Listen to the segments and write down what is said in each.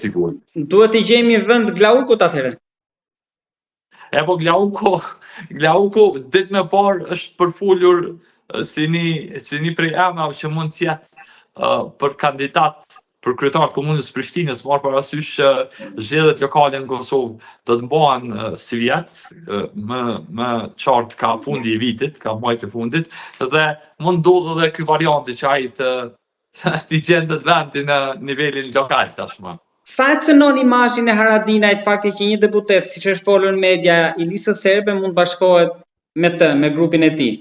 sigur. Duhet i gjejmë një vend Glaukut atëherë. E po Glauku ditë me parë është përfolur si një prej emrave që mund të jetë për kandidat për kryetar të komunës Prishtinës, marrë parasysh që zgjedhjet lokale në Kosovë do të bëhen si vjet, më qartë ka fundi i vitit, ka muajt e fundit, dhe mund ndodhë edhe ky varianti që ai të gjendet vendi në nivelin lokal tashmë. Sa e cënon imazhin e Haradinajt fakti që një deputet, siç është folur në media, i listës serbe mund bashkohet me grupin e tij?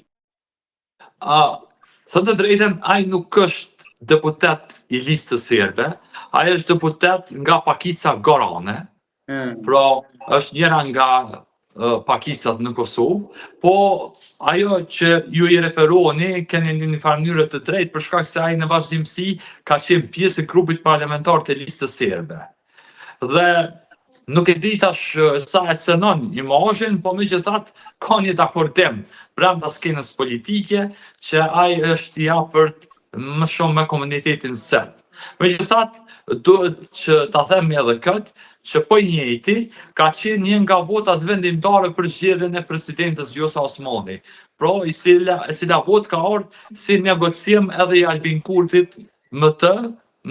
Thënë të drejtën, ai nuk është deputet i listës serbe, ai është deputet nga Pakisa Gorane, pra është njëra nga pakisat në Kosovë, po ajo që ju i referoni keni në një farë mënyrë të drejtë për shkak se ai në vazhdimsi ka qenë pjesë e grupit parlamentar të listës serbe. Dhe nuk e di tash sa e cënon imazhin, po megjithatë ka një dakordim brenda skenës politike që ai është i afërt më shumë me komunitetin serb. Megjithatë duhet që ta them edhe këtë, që po i njëjti ka qenë një nga votat vendimtare për zgjedhjen e presidentes Vjosa Osmani, pra e cila vot ka ardhur si negocim edhe i Albin Kurtit më të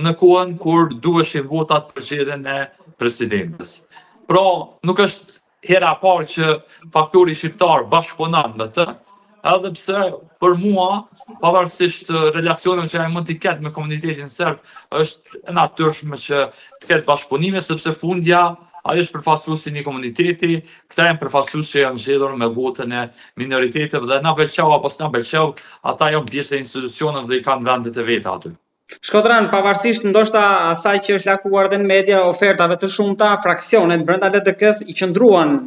në kohën kur duheshin votat për zgjedhjen e presidentes. Pra nuk është hera e parë që faktori shqiptar bashkëpunon me të, edhe pse për mua, pavarësisht relacioneve që ai mund të ketë me komunitetin serb, është e natyrshme që të ketë bashkëpunime, sepse fundja ai është përfaqësuesi i një komuniteti, këta janë përfaqësues që janë zgjedhur me votën e minoriteteve dhe na pëlqeu apo s'na pëlqeu, ata janë pjesë e institucioneve dhe i kanë vendet e veta aty. Shkodran, pavarësisht ndoshta asaj që është lakuar dhe në media, ofertave të shumta, fraksionet brenda LDK-s i qëndruan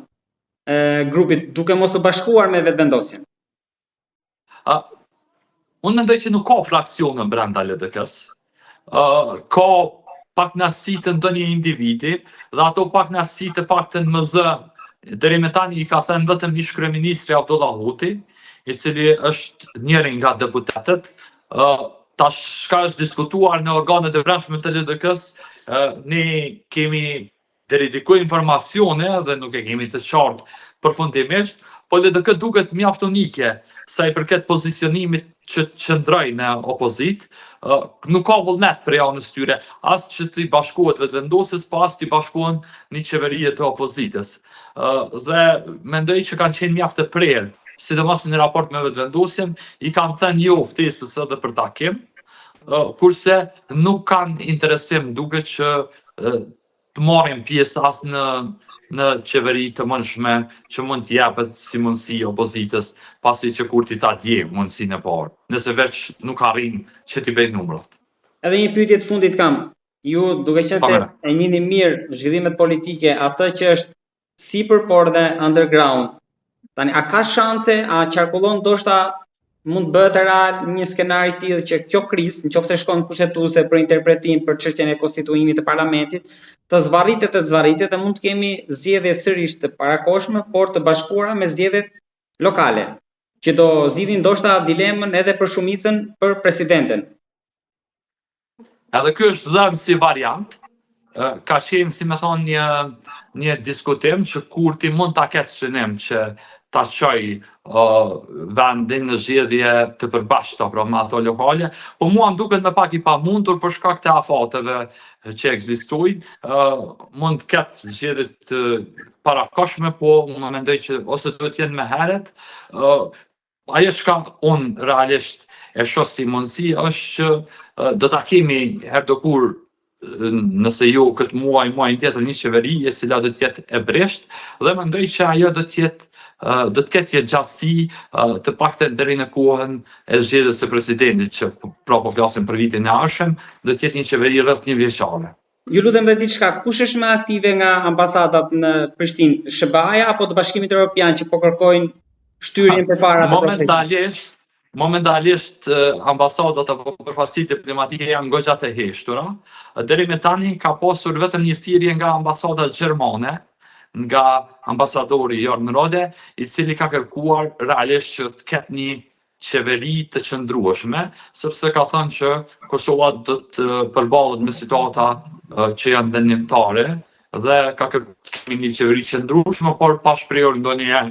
grupit duke mos u bashkuar me vetëvendosjen. Unë mendoj që nuk ka fraksione brenda LDK-s. Ka paknatësi të ndonjë individi dhe ato paknatësi të paktën MZ deri me tani i ka thënë vetëm ish kryeministri Abdullah Huti, i cili është njëri nga deputetët. Tash çka është diskutuar në organet e brendshme të LDK-s, ne kemi deri diku informacione dhe nuk e kemi të qartë përfundimisht, po LDK duket mjaft unike sa i përket pozicionimit që qëndrojnë në opozit, nuk ka vullnet për anës tyre, as që të i bashkohet vetëvendosjes, po as të i bashkohen një qeverie të opozitës. Dhe mendoj që kanë qenë mjaft të prerë, sidomos në raport me vetëvendosjen, i kanë thënë jo ftesës edhe për takim, kurse nuk kanë interesim duke që të marrin pjesë as në qeveri të mëndshme që mund të jepet si mundësi opozitës, pasi që Kurti ta dje mundësinë e parë, nëse veç nuk arrin që t'i bëjë numrat. Edhe një pyetje të fundit kam. Ju duke qenë se e njihni mirë zhvillimet politike, atë që është sipër por dhe underground. Tani a ka shanse, a qarkullon ndoshta mund bëhet real një skenar i tillë që kjo krizë, nëse shkon kushtetuese për interpretim për çështjen e konstituimit të parlamentit, të zvarritet dhe mund të kemi zgjedhje sërish të parakohshme, por të bashkuara me zgjedhjet lokale, që do zgjidhin ndoshta dilemën edhe për shumicën për presidenten. Edhe ky është dhënë si variant, ka qenë si më thonë një diskutim që Kurti mund ta ketë synim që ta çojë vendin në zgjedhje të përbashkëta pra me ato lokale, po mua më duket më pak i pamundur për shkak të afateve që ekzistojnë, mund të ketë zgjedhje të parakohshme, po unë mendoj që ose duhet jenë më herët. Ajo çka unë realisht e shoh si mundësi është që do ta kemi herdokur, nëse jo këtë muajin tjetër, një qeveri e cila do të jetë e brisht, dhe mendoj që ajo do të ketë gjatësi të paktën deri në kohën e zgjedhjes së presidentit, që pra po flasim për vitin e ardhshëm, do të jetë një qeveri rreth një vjeçare. Ju lutem dhe diçka, kush është më aktive nga ambasadat në Prishtinë, SBA-ja apo të Bashkimit Evropian që po kërkojnë shtyrjen përpara të procesit? Momentalisht ambasadat apo përfaqësitë diplomatike janë goxha të heshtura. Deri me tani ka pasur vetëm një thirrje nga ambasada gjermane, nga ambasadori Jorn Rode, i cili ka kërkuar realisht që të ketë një qeveri të qëndrueshme, sepse ka thënë që Kosova do të përballet me situata që janë vendimtare dhe ka kërkuar një qeveri qëndrueshme, por pa shprehur ndonjë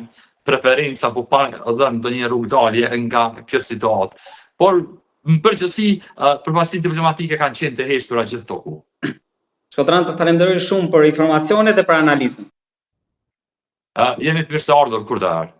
preferencë apo pa dhënë ndonjë rrugdalje nga kjo situatë. Por në përgjithësi, përfaqësitë diplomatike kanë qenë të heshtura gjithë toku. Shkodran, të falenderoj shumë për informacionet dhe për analizën. Jeni të mirë se ardhur kur të ardhur.